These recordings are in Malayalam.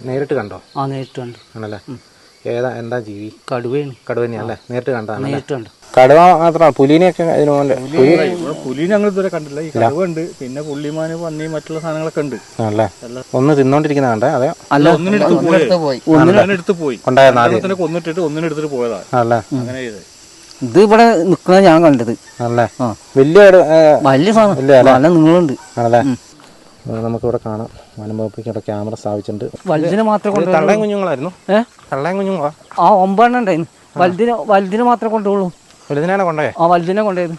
നേരിട്ട് കണ്ടോ? ആ നേരിട്ട് കണ്ടു. ആണല്ലേ? എന്താ ജീവി? കടുവയാണ്. കടുവ തന്നെയല്ലേ? നേരിട്ട് കണ്ടതാണ്? നേരിട്ട് കണ്ടു. കടുവ മാത്രമാണ്, പുലിനെയൊക്കെ പുലിനെ ഞങ്ങൾ ഇതുവരെ കണ്ടില്ല. ഈ കടുവ ഉണ്ട്, പിന്നെ പുള്ളിമാന് പന്നി മറ്റുള്ള സാധനങ്ങളൊക്കെ ഉണ്ട്. ആണല്ലേ? ഒന്ന് തിന്നോണ്ടിരിക്കുന്ന കണ്ടേ? അതെ, അല്ല, ഒന്നിനെടുത്ത് പോയി കൊന്നിട്ടിട്ട് ഒന്നിനെടുത്തിട്ട് പോയതാ. ആണല്ലേ? അങ്ങനെ ചെയ്തത്. ഇത് ഇവിടെ നിൽക്കുന്നത് ഞാൻ കണ്ടത്. ആണല്ലേ? വലിയ സാധനം നല്ല നീളുണ്ട്. ആണല്ലേ? നമുക്കിവിടെ കാണാം, വനംവകുപ്പിന്റെ ക്യാമറ സ്ഥാപിച്ചിട്ടുണ്ട്. വലുതിനെ മാത്രമേ തള്ളയും കുഞ്ഞുങ്ങളായിരുന്നു. തള്ളയും കുഞ്ഞുങ്ങളാ? ആ 9 ഉണ്ടായിരുന്നു. വലുതിനെ മാത്രമേ കൊണ്ടുപോകുള്ളൂ. വലുതിനാണ് കൊണ്ടുപോയത്? ആ വലുതിനെ കൊണ്ടുപോയത്.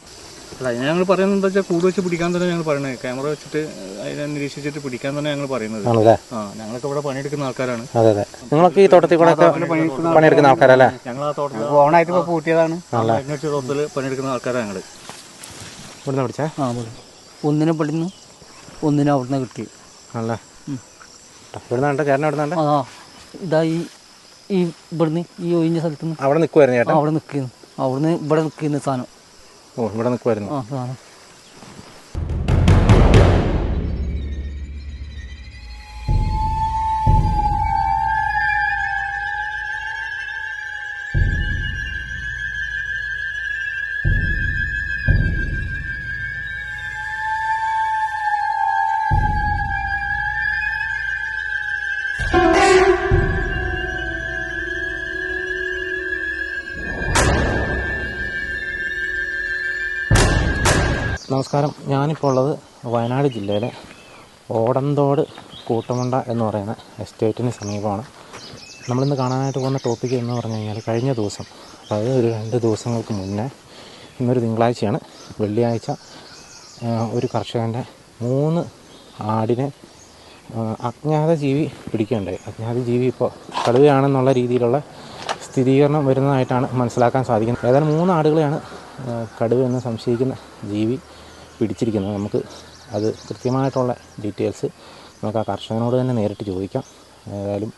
അല്ല, അതിന് ഞങ്ങൾ പറയുന്നത് എന്താ വെച്ചാൽ കൂട് വെച്ച് പിടിക്കാൻ തന്നെ ഞങ്ങൾ പറയുന്നത്. ക്യാമറ വെച്ചിട്ട് അതിനെ നിരീക്ഷിച്ചിട്ട് പിടിക്കാൻ തന്നെ ഞങ്ങൾ പറയുന്നത്. ഞങ്ങളൊക്കെ ഇവിടെ പണിയെടുക്കുന്ന ആൾക്കാരാണ്. അതെ അതെ. നിങ്ങളൊക്കെ ഈ തോട്ടത്തിൽ കൂടെ പണിയെടുക്കുന്ന ആൾക്കാരല്ലേ? ഞങ്ങൾ ആ തോട്ടത്തിൽ ഓണായിട്ട് ഇപ്പോൾ പൂട്ടിയതാണ്. തോട്ടത്തിൽ പണിയെടുക്കുന്ന ആൾക്കാരാണ് ഞങ്ങൾ. ഇവിടുന്ന് പിടിച്ചേ? ആ, ഒന്നിനെ പെടുന്നു, ഒന്നിനെ അവിടുന്ന് കിട്ടി. ആണല്ലേ? ഇവിടുന്നുണ്ട് ചേട്ടൻ? ഇവിടുന്നുണ്ട്. ആ, ഇതാ ഈ ഇവിടുന്ന് ഈ ഒഴിഞ്ഞ സ്ഥലത്ത് നിന്ന് അവിടെ നിൽക്കുമായിരുന്നു ചേട്ടൻ? അവിടെ നിൽക്കുന്നു. അവിടുന്ന് ഇവിടെ നിൽക്കുന്ന സാധനം. ഓ, ഇവിടെ നിൽക്കുമായിരുന്നു. ആ സാധനം. നമസ്കാരം. ഞാനിപ്പോൾ ഉള്ളത് വയനാട് ജില്ലയിലെ ഓടന്തോട് കൂട്ടമുണ്ട എന്ന് പറയുന്ന എസ്റ്റേറ്റിന് സമീപമാണ്. നമ്മളിന്ന് കാണാനായിട്ട് പോകുന്ന ടോപ്പിക്ക് എന്ന് പറഞ്ഞു കഴിഞ്ഞാൽ, കഴിഞ്ഞ ദിവസം, അതായത് ഒരു 2 ദിവസങ്ങൾക്ക് മുന്നേ, ഇന്നൊരു തിങ്കളാഴ്ചയാണ്, വെള്ളിയാഴ്ച ഒരു കർഷകൻ്റെ 3 ആടിനെ അജ്ഞാത ജീവി പിടിക്കുകയുണ്ടായി. അജ്ഞാത ജീവി ഇപ്പോൾ കടുവയാണെന്നുള്ള രീതിയിലുള്ള സ്ഥിരീകരണം വരുന്നതായിട്ടാണ് മനസ്സിലാക്കാൻ സാധിക്കുന്നത്. ഏതായാലും 3 ആടുകളെയാണ് കടുവ എന്ന് സംശയിക്കുന്ന ജീവി പിടിച്ചിരിക്കുന്നത്. നമുക്ക് അത് കൃത്യമായിട്ടുള്ള ഡീറ്റെയിൽസ് നമുക്ക് ആ കർഷകനോട് തന്നെ നേരിട്ട് ചോദിക്കാം. ഏതായാലും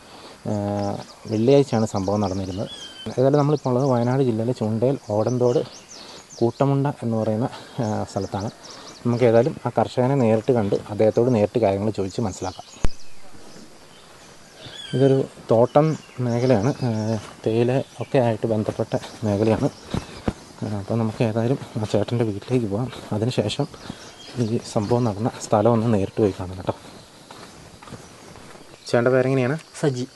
വെള്ളിയാഴ്ചയാണ് സംഭവം നടന്നിരുന്നത്. ഏതായാലും നമ്മളിപ്പോൾ ഉള്ളത് വയനാട് ജില്ലയിലെ ചുണ്ടേൽ ഓടന്തോട് കൂട്ടമുണ്ട എന്ന് പറയുന്ന സ്ഥലത്താണ്. നമുക്ക് ഏതായാലും ആ കർഷകനെ നേരിട്ട് കണ്ട് അദ്ദേഹത്തോട് നേരിട്ട് കാര്യങ്ങൾ ചോദിച്ച് മനസ്സിലാക്കാം. ഇതൊരു തോട്ടം മേഖലയാണ്, തേയില ഒക്കെ ആയിട്ട് ബന്ധപ്പെട്ട മേഖലയാണ്. അപ്പോൾ നമുക്ക് ഏതായാലും ആ ചേട്ടൻ്റെ വീട്ടിലേക്ക് പോകാം. അതിനുശേഷം ഈ സംഭവം നടന്ന സ്ഥലം ഒന്ന് നേരിട്ട് പോയി കാണാം കേട്ടോ. ചേട്ടൻ്റെ പേരെങ്ങനെയാണ്? സജി.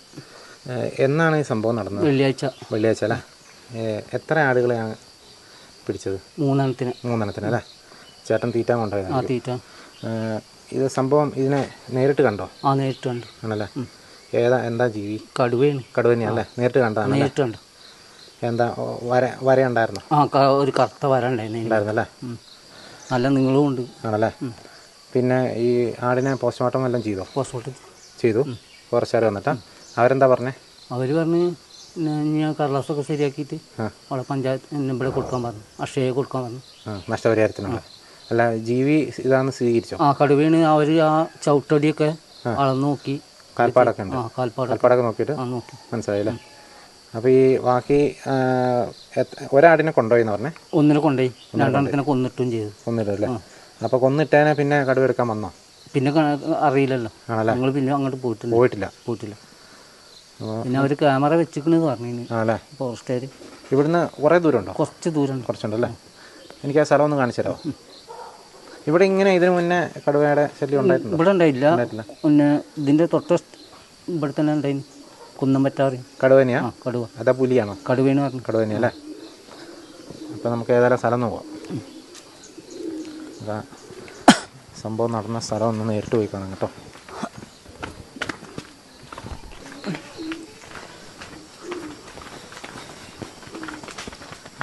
എന്നാണ് ഈ സംഭവം നടന്നത്? വെള്ളിയാഴ്ച അല്ലേ? എത്ര ആടുകളെയാണ് പിടിച്ചത്? 3 എണ്ണത്തിന് അല്ലേ? ചേട്ടൻ തീറ്റാൻ കൊണ്ടുപോയത്? തീറ്റ. ഇത് സംഭവം ഇതിനെ നേരിട്ട് കണ്ടോ? ആ നേരിട്ട് കണ്ടു. ആണല്ലേ? എന്താ ജീവി? കടുവയാണ്. കടുവ തന്നെയല്ലേ? നേരിട്ട് കണ്ടതാണ്? നേരിട്ട് കണ്ടു. എന്താ വര ഉണ്ടായിരുന്നോ? ആ, ഒരു കറുത്ത വര ഉണ്ടായിരുന്നല്ലേ? നല്ല നീളവും ഉണ്ട്. ആണല്ലേ? പിന്നെ ഈ ആടിനെ പോസ്റ്റ്മോർട്ടം എല്ലാം ചെയ്തോ? പോസ്റ്റ്മോർട്ടം ചെയ്തു. ഫോറസ്റ്റുകാർ വന്നിട്ടാ? അവരെന്താ പറഞ്ഞേ? അവർ പറഞ്ഞ് ഞാൻ കടലാസൊക്കെ ശരിയാക്കിയിട്ട് അവിടെ പഞ്ചായത്ത് ഇവിടെ കൊടുക്കാൻ പറഞ്ഞു, അക്ഷയെ കൊടുക്കാൻ പറഞ്ഞു. നഷ്ടപരിഹാരത്തിനുള്ള. അല്ല, ജീവി ഇതാണെന്ന് സ്വീകരിച്ചോ? ആ, കടുവയാണ്. അവർ ആ ചവിട്ടടിയൊക്കെ അളന്ന് നോക്കി, കാൽപ്പാടൊക്കെ ഉണ്ട്. കാൽപ്പാടൊക്കെ നോക്കിയിട്ട് മനസ്സിലായില്ലേ? അപ്പോൾ ഈ ബാക്കി ഒരാടിനെ കൊണ്ടുപോയിന്ന് പറഞ്ഞേ? ഒന്നിനെ കൊണ്ടുപോയി, 2 കൊന്നിട്ടും ചെയ്തു. കൊന്നിട്ടല്ലേ? അപ്പോൾ കൊന്നിട്ടേനെ പിന്നെ കടുവ എടുക്കാൻ വന്നോ? പിന്നെ അറിയില്ലല്ലോ. ഞങ്ങൾ പിന്നെ അങ്ങോട്ട് പോയിട്ടില്ല. പിന്നെ അവർ ക്യാമറ വെച്ചിക്കണെന്ന് പറഞ്ഞു. ആണല്ലേ? ഫോറസ്റ്റുകാർ. ഇവിടുന്ന് കുറേ ദൂരമുണ്ടോ? കുറച്ച് ദൂരം. കുറച്ചുണ്ടല്ലേ? എനിക്ക് ആ സ്ഥലം ഒന്ന് കാണിച്ചു തരാമോ? ഇവിടെ ഇങ്ങനെ ഇതിന് മുന്നേ കടുവയുടെ ശല്യം ഉണ്ടായിട്ടുണ്ടോ? ഇവിടെ ഉണ്ടായില്ല. പിന്നെ ഇതിൻ്റെ തൊട്ട് ഇവിടെ തന്നെ ഉണ്ടായിരുന്നു, കുന്നമ്പറ്റാറി. കടുവ തന്നെയാ? കടുവ. അതാ പുലിയാണോ? കടുവേന്ന് പറഞ്ഞു. കടുവ തന്നെയല്ലേ? അപ്പോൾ നമുക്ക് ഏതായാലും സ്ഥലം നോക്കാം. അതാ സംഭവം നടന്ന സ്ഥലം ഒന്ന് നേരിട്ട് പോയി കാണാം കേട്ടോ.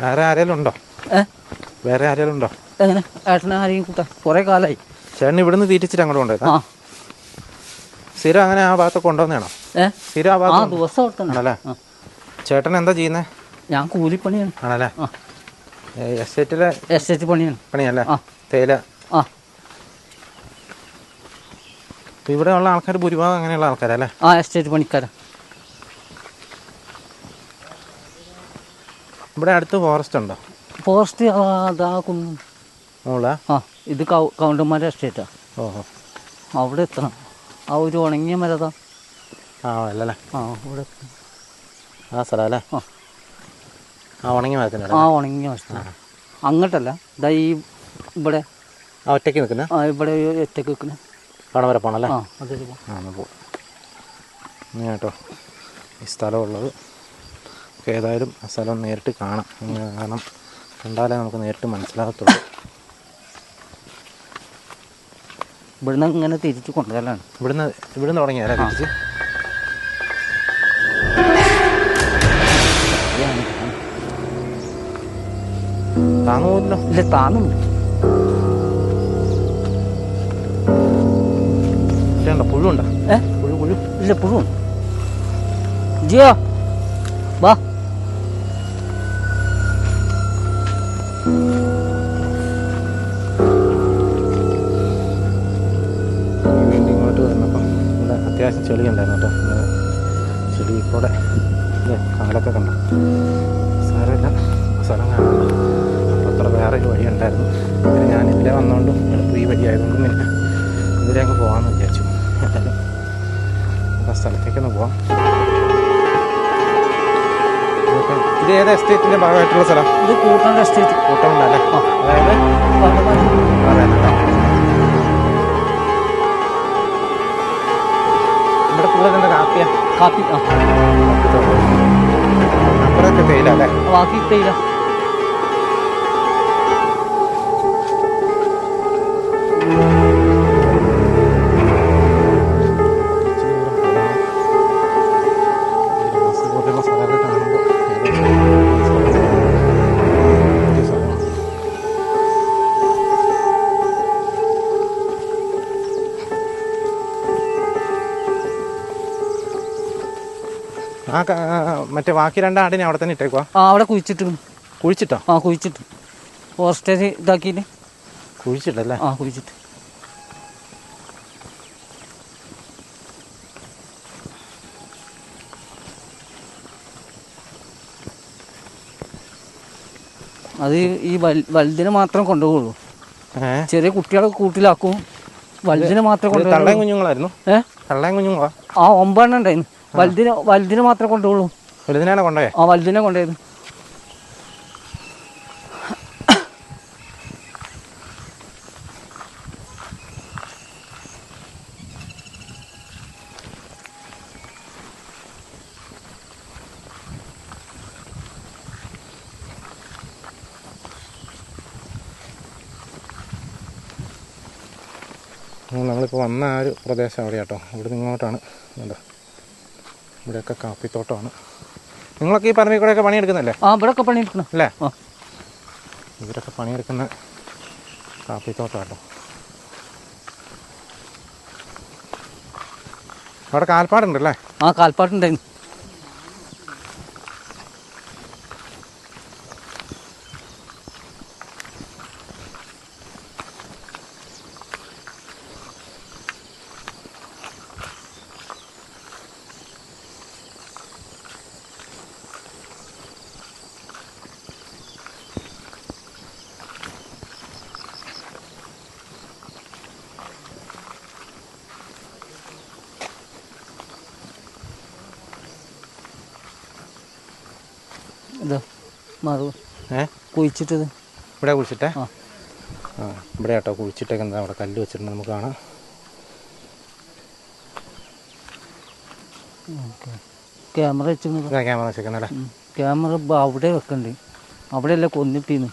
വേറെ ആരെങ്കിലും ഉണ്ടോ? എങ്ങനെ ഏട്ടനെ ആരെയും കൂട്ടാ? കുറേ കാലമായി. ചേട്ടൻ ഇവിടുന്ന് തീറ്റിച്ചിട്ട് അങ്ങോട്ട് കൊണ്ടുപോയത്? സ്ഥിരം അങ്ങനെ ആ ഭാഗത്തൊക്കെ കൊണ്ടുവന്നാണോ? സ്ഥിരം ആ ഭാഗത്ത് ദിവസം ആണല്ലേ? ചേട്ടൻ എന്താ ചെയ്യുന്നത്? ഞാൻ കൂലിപ്പണിയാണ്. ആണല്ലേ? എസ്റ്റേറ്റ് പണിയല്ലേ? തേയില. ഇവിടെ ഉള്ള ആൾക്കാർ ഭൂരിഭാഗം അങ്ങനെയുള്ള ആൾക്കാരല്ലേ? എസ്റ്റേറ്റ് പണിക്കാരാ. ഇവിടെ അടുത്ത് ഫോറസ്റ്റ് ഉണ്ടോ? ഫോറസ്റ്റ് അതാ കുന്നു. ഇത് കൗണ്ടന്മാരുടെ എസ്റ്റേറ്റാ. ഓഹോ. അവിടെ എത്തണം. ആ ഒരു ഉണങ്ങിയ മരതാ. ആ അല്ലല്ലേ ആ ഇവിടെ ആ സ്ഥലം അല്ലേ ആ ആ ഉണങ്ങി മരത്തിൻ്റെ ആ ഉണങ്ങിയ വശത്ത് അങ്ങോട്ടല്ല ഇതാ ഈ ഇവിടെ ആ ഒറ്റയ്ക്ക് നിൽക്കുന്ന ആ ഇവിടെ ഒറ്റയ്ക്ക് വെക്കുന്ന അവിടെ വരെ പോകണല്ലേ ആ അതൊരു ആ എന്നാൽ പോകും ഇനി കേട്ടോ ഈ സ്ഥലമുള്ളത് ഏതായാലും ആ സ്ഥലം നേരിട്ട് കാണാം കാരണം കണ്ടാലേ നമുക്ക് നേരിട്ട് മനസ്സിലാകത്തുള്ളൂ. ഇവിടുന്ന് ഇങ്ങനെ തിരിച്ച് കൊണ്ടുവരലാണ്. ഇവിടുന്ന് തുടങ്ങിയാലേ തിരിച്ച് താങ്ങുമല്ലോ. ഇല്ല താങ്ങും പുഴുണ്ടോ? പുഴു ഇല്ല പുഴുണ്ട്. ജിയോ വാ വീണ്ടും ഇങ്ങോട്ട് വന്നപ്പം ഇവിടെ അത്യാവശ്യം ചെളി ഉണ്ടായിരുന്നു കേട്ടോ. ചെളി കൂടെ കാലൊക്കെ കണ്ടോ? സാരമില്ല, സ്ഥലം കാണാനുണ്ട്. അപ്പോൾ അത്ര വേറെ ഒരു വഴി ഉണ്ടായിരുന്നു. പിന്നെ ഞാൻ ഇതിലെ വന്നുകൊണ്ടും എളുപ്പം ഈ വഴി ആയതുകൊണ്ടും പിന്നെ ഇതിലെ അങ്ങ് പോകാമെന്ന് വിചാരിച്ചു. എന്തായാലും ആ സ്ഥലത്തേക്കൊന്ന് പോവാം. ഇത് ഏത് എസ്റ്റേറ്റിൻ്റെ ഭാഗമായിട്ടുള്ള സ്ഥലം? ഇത് കൂട്ടണ്ട എസ്റ്റേറ്റ്. കൂട്ടമുണ്ടല്ലേ? അതായത് പറയാനല്ലേ ഇവിടെ കൂടുതൽ എന്താ കാപ്പിയാ? കാപ്പി. ആ അപ്പുറമൊക്കെ തേയില അല്ലേ? ബാക്കി തേയില. ആ മറ്റേ ബാക്കി രണ്ടാടിനെ അവിടെ തന്നെ ഇട്ടേക്കുവാ? ആ അവിടെ കുഴിച്ചിട്ട്. കുഴിച്ചിട്ടോ? ആ കുഴിച്ചിട്ട് ഫോറസ്റ്റേജ് ഇതാക്കിയിട്ട് കുഴിച്ചിട്ടല്ലേ? ആ കുഴിച്ചിട്ട്. അത് ഈ വലുതിനെ മാത്രം കൊണ്ടുപോകുള്ളൂ. ചെറിയ കുട്ടികളെ കൂട്ടിലാക്കും, വലുതിനെ മാത്രം കൊണ്ടുപോകും. തള്ളയും കുഞ്ഞുങ്ങളായിരുന്നു? തള്ളയും കുഞ്ഞുങ്ങളാ? ആ 9 എണ്ണം ഉണ്ടായിരുന്നു. വലുതിനെ മാത്രമേ കൊണ്ടുപോകുള്ളൂ. വലുതിനാണ് കൊണ്ടുപോയേ? ആ വലുതിനെ കൊണ്ടുപോയത്. നമ്മളിപ്പോൾ വന്ന ആ ഒരു പ്രദേശം അവിടെ കേട്ടോ. ഇവിടെ നിങ്ങോട്ടാണ് എന്താ, ഇവിടെയൊക്കെ കാപ്പിത്തോട്ടമാണ്. നിങ്ങളൊക്കെ ഈ പറമ്പിൽ കൂടെയൊക്കെ പണിയെടുക്കുന്നല്ലേ? ആ ഇവിടെയൊക്കെ പണിയെടുക്കണം അല്ലേ? ഇവരൊക്കെ പണിയെടുക്കുന്ന കാപ്പിത്തോട്ടം കേട്ടോ. അവിടെ കാൽപ്പാടുണ്ടല്ലേ? ആ കാൽപ്പാടുണ്ടായിരുന്നു. ഇതാ മറു കുഴിച്ചിട്ടത് ഇവിടെ കുഴിച്ചിട്ടേ? ആ ആ ഇവിടെ കേട്ടോ കുഴിച്ചിട്ടൊക്കെ എന്താ അവിടെ കല്ല് വെച്ചിട്ടുണ്ട്, നമുക്ക് കാണാം. ക്യാമറ വെച്ചിരുന്നത്. ക്യാമറ വെച്ചേക്കുന്നല്ലേ? ക്യാമറ അവിടെ വെക്കണ്ട്, അവിടെയല്ല കൊന്നിട്ടീന്ന്.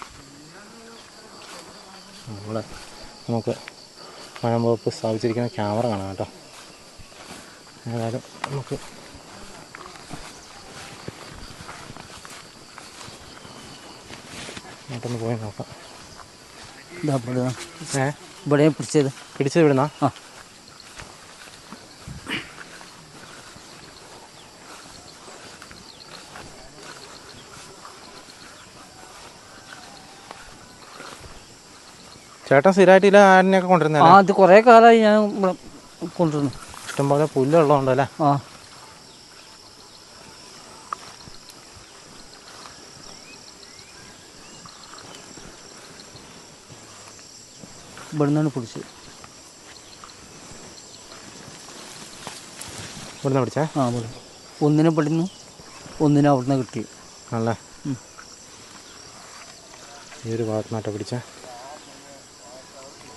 ഇവിടെ നമുക്ക് വനം വകുപ്പ് സ്ഥാപിച്ചിരിക്കുന്ന ക്യാമറ കാണാം കേട്ടോ. ഏതായാലും നമുക്ക് അങ്ങോട്ടൊന്ന് പോയി നോക്കാം. ഇവിടെ പിടിച്ചത് വിടുന്ന? ആ ചേട്ടൻ സ്ഥിരമായിട്ടില്ല ആടിനെയൊക്കെ കൊണ്ടുവരുന്നത്? ആ അത് കുറേ കാലമായി ഞാൻ കൊണ്ടുവരുന്നു. ഇഷ്ടംപോലെ പുല്ലുള്ളതുകൊണ്ടല്ലേ? ആ ഇവിടെ നിന്നാണ് പിടിച്ചത്. ഇവിടുന്ന് പിടിച്ചേ? ആ ഒന്നിനെ പെടുന്നു, ഒന്നിനെ അവിടുന്ന് കിട്ടി. ആണല്ലേ? ഈ ഒരു ഭാഗത്തുനിന്നാട്ടോ പിടിച്ചേ.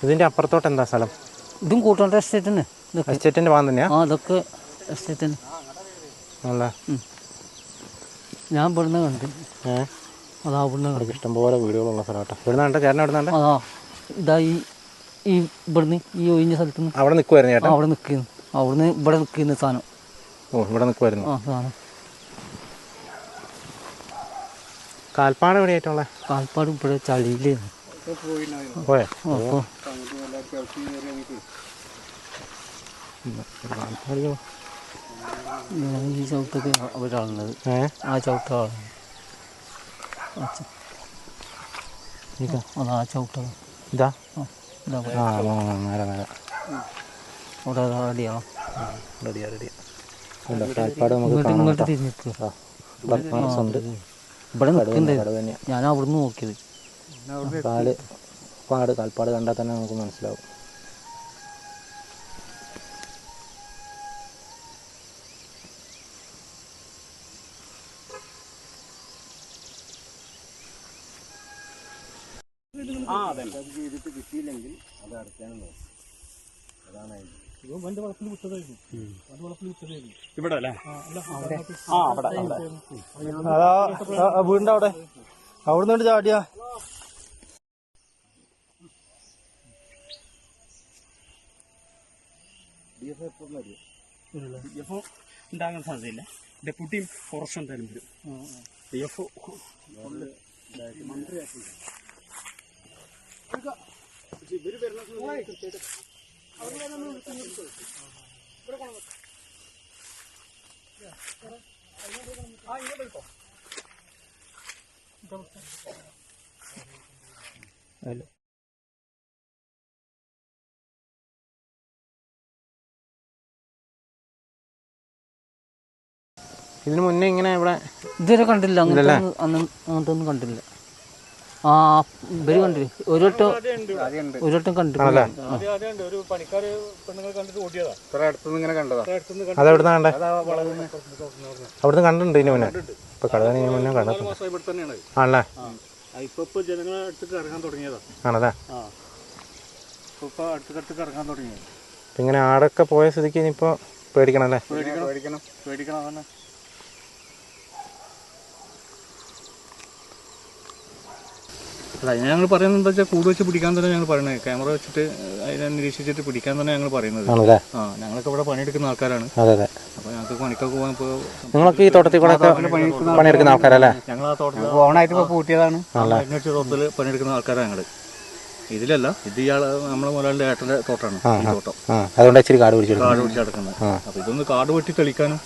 ഇതിൻ്റെ അപ്പുറത്തോട്ട് എന്താ സ്ഥലം? ഇതും കൂട്ടോണ്ട എസ്റ്റേറ്റ് തന്നെ. എസ്റ്റേറ്റിൻ്റെ ഭാഗം തന്നെയാ? ആ അതൊക്കെ എസ്റ്റേറ്റ് തന്നെ. ആണല്ലേ? ഞാൻ ഇവിടുന്ന് കണ്ട്. അതാ അവിടുന്ന് കണ്ടു. ഇഷ്ടംപോലെ വീടുകളുള്ള സ്ഥലമാട്ടോ. ഇവിടുന്ന് കണ്ട ചേട്ടൻ എവിടെ നിന്നുണ്ട്? അതാ ഇതാ ഈ ഇവിടുന്ന് ഈ ഒഴിഞ്ഞ സ്ഥലത്ത് നിന്ന് അവിടെ നിൽക്കുമായിരുന്നു ചേട്ടാ? അവിടെ നിൽക്കുന്നു. അവിടുന്ന് ഇവിടെ നിൽക്കുന്ന സാധനം. ഓ, ഇവിടെ നിൽക്കുമായിരുന്നു. ആ സാധനം. കാൽപ്പാട് എവിടെയായിട്ടുള്ള? കാൽപ്പാട് ഇവിടെ ചളിയിലായിരുന്നു. പോയോ? അപ്പോൾ ഈ ചവിട്ടൊക്കെ അവരാളുന്നത്. ആ ചവിട്ട ആളുന്നത്. അതാ ചവിട്ട. ഇതാ അവിടെ റെഡിയാണോ? കാൽപ്പാട് നമുക്ക് ഇങ്ങോട്ട് തിരിഞ്ഞിട്ട് ഇവിടെ നിൽക്കുന്നുണ്ട്. ഞാൻ അവിടുന്ന് നോക്കിയത്. കാൽപ്പാട് കണ്ടാൽ തന്നെ നമുക്ക് മനസ്സിലാവും. കിട്ടിയില്ലെങ്കിൽ അത് അടയ്ക്കാനും നോക്കും. അതാണ് ഇവിടെ അല്ലേ? അതാ വീടിന്റെ അവിടെ അവിടുന്ന് ചാടിയാ. DFO ഉണ്ടാകാൻ സാധ്യതയില്ല. ഡെപ്യൂട്ടിയും ഫോറസ്റ്റ് എന്തായാലും വരും. DFO മന്ത്രിയാക്കി ഇവര് വരുന്ന ഇതിന് മുന്നേ ഇങ്ങനെ ഇവിടെ ഇതുവരെ കണ്ടില്ല. അങ്ങനത്തെ ഒന്നും കണ്ടില്ല. ആ ഇവര് കണ്ടില്ല. ഒരു വട്ടം കണ്ടു. ഒരു പണിക്കാര് പെണ്ണുങ്ങൾ കണ്ടിട്ട് ഓടിയതാ. അതെവിടുന്ന കണ്ടേ? അവിടുന്ന് കണ്ടിട്ടുണ്ട് ഇതിന് മുന്നേ. ഇപ്പൊ കടതാണ് ഇതിന് മുന്നേ കണ്ടിട്ടുണ്ട്. ആണല്ലേ? ഇപ്പൊ ജനങ്ങളെ അടുത്തേക്ക് ഇറങ്ങാൻ തുടങ്ങിയതാ. ആണല്ലേ? ഇപ്പൊ അടുത്തേക്ക് ഇറങ്ങാൻ തുടങ്ങിയത്. ഇങ്ങനെ ആടൊക്കെ പോയ സ്ഥിതിക്ക് ഇനിയിപ്പോ പേടിക്കണം അല്ലേ? പേടിക്കണം അതന്നെ. അല്ല, ഞങ്ങൾ പറയുന്നത് എന്താ വെച്ചാൽ കൂട് വെച്ച് പിടിക്കാൻ തന്നെ ഞങ്ങൾ പറയുന്നത്. ക്യാമറ വെച്ചിട്ട് അതിനെ നിരീക്ഷിച്ചിട്ട് പിടിക്കാൻ തന്നെ ഞങ്ങൾ പറയുന്നത്. ഞങ്ങളൊക്കെ ഇവിടെ പണിയെടുക്കുന്ന ആൾക്കാരാണ്. അപ്പൊ ഞങ്ങൾക്ക് പണിക്കൊക്കെ പോകുമ്പോൾ നിങ്ങളൊക്കെ ഈ തോട്ടത്തിൽ കൂടെ പണിയെടുക്കുന്ന ആൾക്കാരല്ലേ? ഞങ്ങൾ ആ തോട്ടത്തിൽ ഓണായിട്ട് പൂട്ടിയതാണ്. തോട്ടത്തിൽ പണിയെടുക്കുന്ന ആൾക്കാരാണ് ഞങ്ങള്. ഇതിലല്ല, ഇത് ഇയാള് നമ്മളെ മുതലാളിന്റെ ഏട്ടന്റെ തോട്ടമാണ് ഈ തോട്ടം. അതുകൊണ്ട് ഇച്ചിരി കാട് പിടിച്ച് കിടക്കുന്നത്. അപ്പൊ ഇതൊന്ന് കാട് വെട്ടി തെളിക്കാനും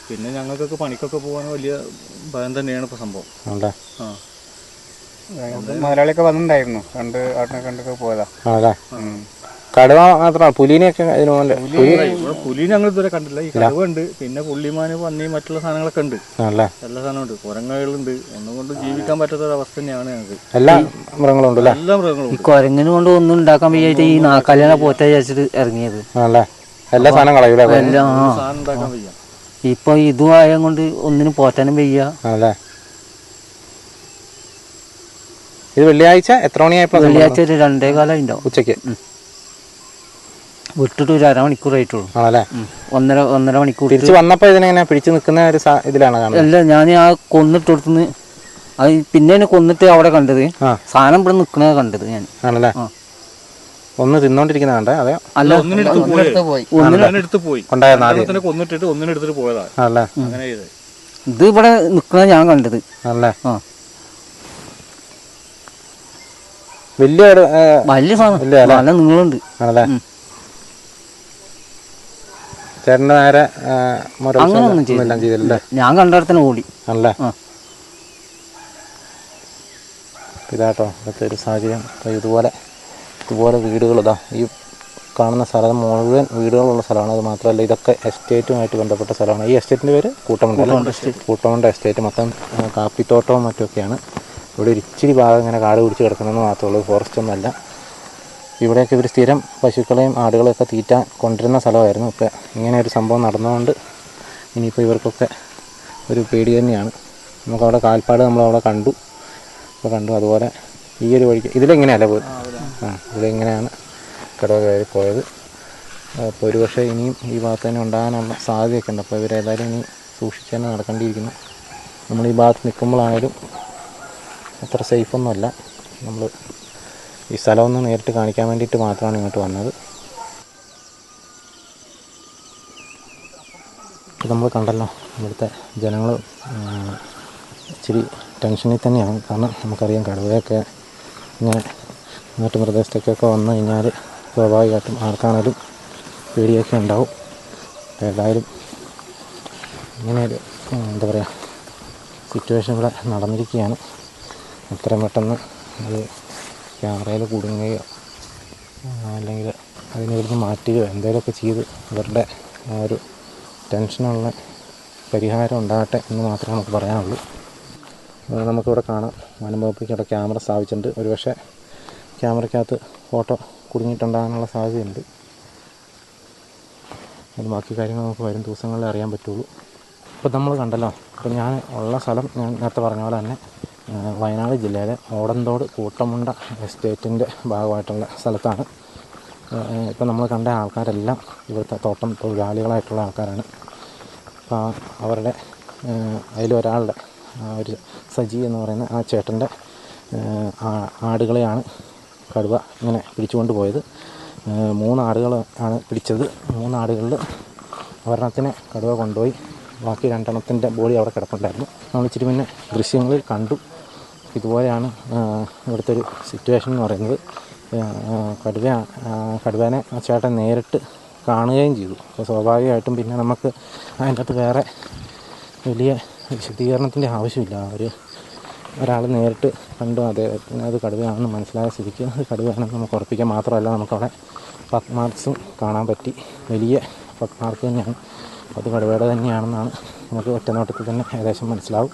പിന്നെ ഞങ്ങൾക്കൊക്കെ പണിക്കൊക്കെ പോകാനും വലിയ ഭയം തന്നെയാണ് ഇപ്പൊ സംഭവം. മുതലാളിയൊക്കെ വന്നിട്ടുണ്ടായിരുന്നു. കണ്ടൊക്കെ പോയതാ. കടുവ മാത്രമാണ്. പുലിനെയൊക്കെ പുലി ഞങ്ങൾ ഇതുവരെ കണ്ടില്ല. ഈ കടുവ ഉണ്ട്, പിന്നെ പുള്ളിമാന് പന്നി മറ്റുള്ള സാധനങ്ങളൊക്കെ ഉണ്ട്. എല്ലാ സാധനമുണ്ട്. കുരങ്ങകളുണ്ട്. ഒന്നും കൊണ്ട് ജീവിക്കാൻ പറ്റാത്ത ഒരു അവസ്ഥ തന്നെയാണ് ഞങ്ങൾക്ക്. എല്ലാ മൃഗങ്ങളും ഉണ്ട്. എല്ലാ മൃഗങ്ങളും. ഈ കുരങ്ങിന് കൊണ്ട് ഒന്നും ഉണ്ടാക്കാൻ വയ്യായിട്ട് ഈ നാക്കാലിനെ പോറ്റാ വിചാരിച്ചിട്ട് ഇറങ്ങിയത്. എല്ലാ സാധനം കളയൂല. സാധനം ഉണ്ടാക്കാൻ വയ്യ. ഇപ്പൊ ഇതും ആയ കൊണ്ട് ഒന്നിനും പോറ്റാനും വയ്യ. ഇത് വെള്ളിയാഴ്ച എത്ര മണിയായപ്പോ? വെള്ളിയാഴ്ച ഒരു 2:15 ഉണ്ടാവും. ഉച്ചക്ക് വിട്ടിട്ട് ഒരു അരമണിക്കൂറായിട്ടുള്ളൂ. ആണല്ലേ? 1.5 മണിക്കൂർ. തിരിച്ചു വന്നപ്പോ ഇതിനെങ്ങനെ പിടിച്ചു നിൽക്കുന്ന ഒരു ഇതിലാണ് കാണുന്നത്? അല്ല, ഞാൻ ആ കൊന്നിട്ട് കൊടുത്തുനിന്ന് അത് പിന്നെ കൊന്നിട്ട് അവിടെ കണ്ടത് സാധനം ഇവിടെ നിൽക്കുന്നത് കണ്ടത് ഞാൻ. ആണല്ലേ? ഒന്ന് തിന്നോണ്ടിരിക്കുന്ന കണ്ടേ? അതെ. അല്ല, ഒന്നിനെടുത്ത് പോയി കൊന്നിട്ടിട്ട് ഒന്നിനെടുത്തിട്ട് പോയതാ. ആണല്ലേ? അങ്ങനെ ഇത് ഇവിടെ നിൽക്കുന്നത് ഞാൻ കണ്ടത്. ആണല്ലേ? വലിയ സാധനം നല്ല നീളുണ്ട്. ആണല്ലേ? ചേട്ടൻ്റെ നേരെ അങ്ങനൊന്നും ചെയ്തില്ല. ഞാൻ കണ്ടിടത്തന്നെ ഓടി. ആണല്ലേ? ഇതാട്ടോ ഇവിടുത്തെ ഒരു സാഹചര്യം. ഇതുപോലെ വീടുകൾ ഇതാ ഈ കാണുന്ന സ്ഥലം മുഴുവൻ വീടുകളുള്ള സ്ഥലമാണ്. അത് മാത്രമല്ല ഇതൊക്കെ എസ്റ്റേറ്റുമായിട്ട് ബന്ധപ്പെട്ട സ്ഥലമാണ്. ഈ എസ്റ്റേറ്റിൻ്റെ പേര് കൂട്ടമുണ്ട എസ്റ്റേറ്റ്. മൊത്തം കാപ്പിത്തോട്ടവും മറ്റുമൊക്കെയാണ്. ഇവിടെ ഒരു ഇച്ചിരി ഭാഗം ഇങ്ങനെ കാട് പിടിച്ച് കിടക്കണമെന്ന് മാത്രമേ ഉള്ളൂ. ഫോറസ്റ്റ് ഒന്നുമല്ല. ഇവിടെയൊക്കെ ഇവർ സ്ഥിരം പശുക്കളെയും ആടുകളെയൊക്കെ തീറ്റാൻ കൊണ്ടുവരുന്ന സ്ഥലമായിരുന്നു. ഇപ്പോൾ ഇങ്ങനെ ഒരു സംഭവം നടന്നുകൊണ്ട് ഇനിയിപ്പോൾ ഇവർക്കൊക്കെ ഒരു പേടി തന്നെയാണ്. നമുക്കവിടെ കാൽപ്പാട് നമ്മളവിടെ കണ്ടു. അതുപോലെ ഈ ഒരു വഴിക്ക് ഇതിലെങ്ങനെയല്ല പോയത്. ഇതിലെങ്ങനെയാണ് കടുവ കയറി പോയത്. അപ്പോൾ ഒരു പക്ഷേ ഇനിയും ഈ ഭാഗത്ത് തന്നെ ഉണ്ടാകാനുള്ള സാധ്യതയൊക്കെ ഉണ്ട്. അപ്പോൾ ഇവരേതായാലും ഇനി സൂക്ഷിച്ച് തന്നെ നടക്കേണ്ടിയിരിക്കുന്നു. നമ്മൾ ഈ ഭാഗത്ത് നിൽക്കുമ്പോഴാണേലും അത്ര സേഫൊന്നുമല്ല. നമ്മൾ ഈ സ്ഥലമൊന്ന് നേരിട്ട് കാണിക്കാൻ വേണ്ടിയിട്ട് മാത്രമാണ് ഇങ്ങോട്ട് വന്നത്. നമ്മൾ കണ്ടല്ലോ ഇവിടുത്തെ ജനങ്ങൾ ഇച്ചിരി ടെൻഷനിൽ തന്നെയാണ്. കാരണം നമുക്കറിയാം കടുവയൊക്കെ ഇങ്ങനെ നാട്ടു പ്രദേശത്തേക്കൊക്കെ വന്നു കഴിഞ്ഞാൽ സ്വാഭാവികമായിട്ടും ആർക്കാണേലും പേടിയൊക്കെ ഉണ്ടാവും. ഏതായാലും ഇങ്ങനെയൊരു എന്താ പറയുക സിറ്റുവേഷൻ ഇവിടെ നടന്നിരിക്കുകയാണ്. എത്രയും പെട്ടെന്ന് അത് ക്യാമറയിൽ കുടുങ്ങുകയോ അല്ലെങ്കിൽ അതിനിവിടുന്ന് മാറ്റുകയോ എന്തെങ്കിലുമൊക്കെ ചെയ്ത് ഇവരുടെ ആ ഒരു ടെൻഷനുള്ള പരിഹാരം ഉണ്ടാകട്ടെ എന്ന് മാത്രമേ നമുക്ക് പറയാനുള്ളൂ. നമുക്കിവിടെ കാണാം വനംവകുപ്പിവിടെ ക്യാമറ സ്ഥാപിച്ചിട്ടുണ്ട്. ഒരുപക്ഷെ ക്യാമറയ്ക്കകത്ത് ഫോട്ടോ കുടുങ്ങിയിട്ടുണ്ടാകാനുള്ള സാധ്യതയുണ്ട്. അത് ബാക്കി കാര്യങ്ങൾ നമുക്ക് വരും ദിവസങ്ങളിൽ അറിയാൻ പറ്റുള്ളൂ. ഇപ്പോൾ നമ്മൾ കണ്ടല്ലോ, ഇപ്പോൾ ഞാൻ ഉള്ള സ്ഥലം ഞാൻ നേരത്തെ പറഞ്ഞ പോലെ തന്നെ വയനാട് ജില്ലയിലെ ഓടന്തോട് കൂട്ടമുണ്ട എസ്റ്റേറ്റിൻ്റെ ഭാഗമായിട്ടുള്ള സ്ഥലത്താണ്. ഇപ്പം നമ്മൾ കണ്ട ആൾക്കാരെല്ലാം ഇവിടുത്തെ തോട്ടം തൊഴിലാളികളായിട്ടുള്ള ആൾക്കാരാണ്. അപ്പോൾ അവരുടെ അതിലൊരാളുടെ ഒരു സജി എന്ന് പറയുന്ന ആ ചേട്ടൻ്റെ ആടുകളെയാണ് കടുവ ഇങ്ങനെ പിടിച്ചുകൊണ്ട് പോയത്. 3 ആടുകൾ ആണ് പിടിച്ചത്. 3 ആടുകളിൽ ഒരെണ്ണത്തിനെ കടുവ കൊണ്ടുപോയി. ബാക്കി 2 എണ്ണത്തിൻ്റെ ബോഡി അവിടെ കിടപ്പുണ്ടായിരുന്നു. നമ്മൾ ഇച്ചിരി മുന്നേ ദൃശ്യങ്ങളിൽ കണ്ടു. ഇതുപോലെയാണ് ഇവിടുത്തെ ഒരു സിറ്റുവേഷൻ എന്ന് പറയുന്നത്. കടുവേനെ ആ ചേട്ടൻ നേരിട്ട് കാണുകയും ചെയ്തു. അപ്പോൾ സ്വാഭാവികമായിട്ടും പിന്നെ നമുക്ക് അതിൻ്റെ അകത്ത് വേറെ വലിയ വിശദീകരണത്തിൻ്റെ ആവശ്യമില്ല. ഒരാൾ നേരിട്ട് കണ്ടു അദ്ദേഹത്തിന് അത് കടുവയാണെന്ന് മനസ്സിലായ സ്ഥിതിക്ക് അത് കടുവയാണെന്ന് നമുക്ക് ഉറപ്പിക്കാൻ മാത്രമല്ല, നമുക്കവിടെ പത്ത് മാർക്സും കാണാൻ പറ്റി. വലിയ പത്ത് മാർക്ക് തന്നെയാണ്. അത് കടുവയുടെ തന്നെയാണെന്നാണ് നമുക്ക് ഒറ്റനോട്ടത്തിൽ തന്നെ ഏകദേശം മനസ്സിലാവും.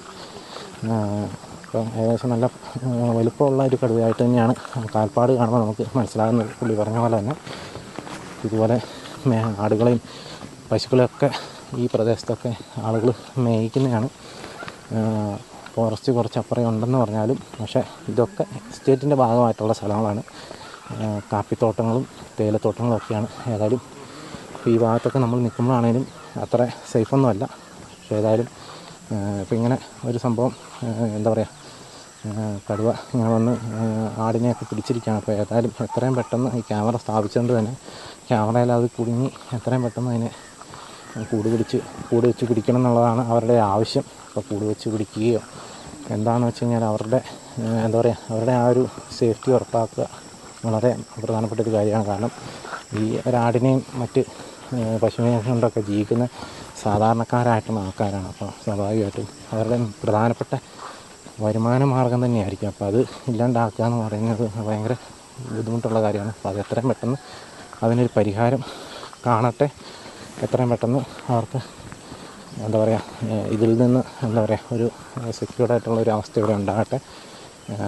അപ്പോൾ ഏകദേശം നല്ല വലുപ്പമുള്ള ഒരു കടുവയായിട്ട് തന്നെയാണ് കാൽപ്പാട് കാണുമ്പോൾ നമുക്ക് മനസ്സിലാകുന്നത്. പുള്ളി പറഞ്ഞ പോലെ തന്നെ ഇതുപോലെ ആടുകളെയും പശുക്കളെയൊക്കെ ഈ പ്രദേശത്തൊക്കെ ആളുകൾ മേയിക്കുന്നതാണ്. ഫോറസ്റ്റ് കുറച്ച് അപ്പുറം ഉണ്ടെന്ന് പറഞ്ഞാലും പക്ഷേ ഇതൊക്കെ എസ്റ്റേറ്റിൻ്റെ ഭാഗമായിട്ടുള്ള സ്ഥലങ്ങളാണ്. കാപ്പിത്തോട്ടങ്ങളും തേയിലത്തോട്ടങ്ങളും ഒക്കെയാണ്. ഏതായാലും ഇപ്പോൾ ഈ ഭാഗത്തൊക്കെ നമ്മൾ നിൽക്കുമ്പോഴാണേലും അത്ര സേഫൊന്നുമല്ല. പക്ഷേ ഏതായാലും ഇപ്പോൾ ഇങ്ങനെ ഒരു സംഭവം എന്താ പറയുക കടുവ ഇങ്ങനെ വന്ന് ആടിനെയൊക്കെ പിടിച്ചിരിക്കുകയാണ്. അപ്പോൾ ഏതായാലും എത്രയും പെട്ടെന്ന് ഈ ക്യാമറ സ്ഥാപിച്ചുകൊണ്ട് തന്നെ ക്യാമറയിൽ അത് കുടുങ്ങി എത്രയും പെട്ടെന്ന് അതിനെ കൂട് വെച്ച് പിടിക്കണം എന്നുള്ളതാണ് അവരുടെ ആവശ്യം. അപ്പോൾ കൂട് വെച്ച് പിടിക്കുകയോ എന്താണെന്ന് വെച്ച് കഴിഞ്ഞാൽ അവരുടെ എന്താ പറയുക അവരുടെ ആ ഒരു സേഫ്റ്റി ഉറപ്പാക്കുക വളരെ പ്രധാനപ്പെട്ടൊരു കാര്യമാണ്. കാരണം ഈ ഒരാടിനെയും മറ്റ് പശുവിനെയും കൊണ്ടൊക്കെ ജീവിക്കുന്ന സാധാരണക്കാരായിട്ടുള്ള ആൾക്കാരാണ്. അപ്പോൾ സ്വാഭാവികമായിട്ടും അവരുടെ പ്രധാനപ്പെട്ട വരുമാന മാർഗം തന്നെയായിരിക്കും. അപ്പോൾ അത് ഇല്ലാണ്ടാക്കുക എന്ന് പറയുന്നത് ഭയങ്കര ബുദ്ധിമുട്ടുള്ള കാര്യമാണ്. അപ്പോൾ അത് എത്രയും പെട്ടെന്ന് അതിനൊരു പരിഹാരം കാണട്ടെ. എത്രയും പെട്ടെന്ന് അവർക്ക് എന്താ പറയുക ഇതിൽ നിന്ന് എന്താ പറയുക ഒരു സെക്യൂർഡായിട്ടുള്ള ഒരു അവസ്ഥ ഇവിടെ ഉണ്ടാകട്ടെ.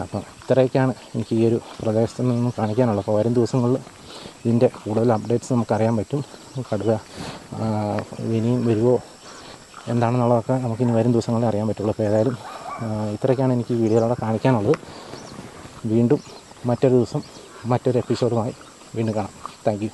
അപ്പം ഇത്രയൊക്കെയാണ് എനിക്ക് ഈ ഒരു പ്രദേശത്ത് നിന്നും കാണിക്കാനുള്ളത്. അപ്പോൾ വരും ദിവസങ്ങളിൽ ഇതിൻ്റെ കൂടുതൽ അപ്ഡേറ്റ്സ് നമുക്കറിയാൻ പറ്റും. കടുവ ഇനിയും വരുമോ എന്താണെന്നുള്ളതൊക്കെ നമുക്കിനി വരും ദിവസങ്ങളിൽ അറിയാൻ പറ്റുള്ളൂ. അപ്പോൾ ഏതായാലും ഇത്രയൊക്കെയാണ് എനിക്ക് ഈ വീഡിയോയിലൂടെ കാണിക്കാനുള്ളത്. വീണ്ടും മറ്റൊരു ദിവസം മറ്റൊരു എപ്പിസോഡുമായി വീണ്ടും കാണാം. Thank you.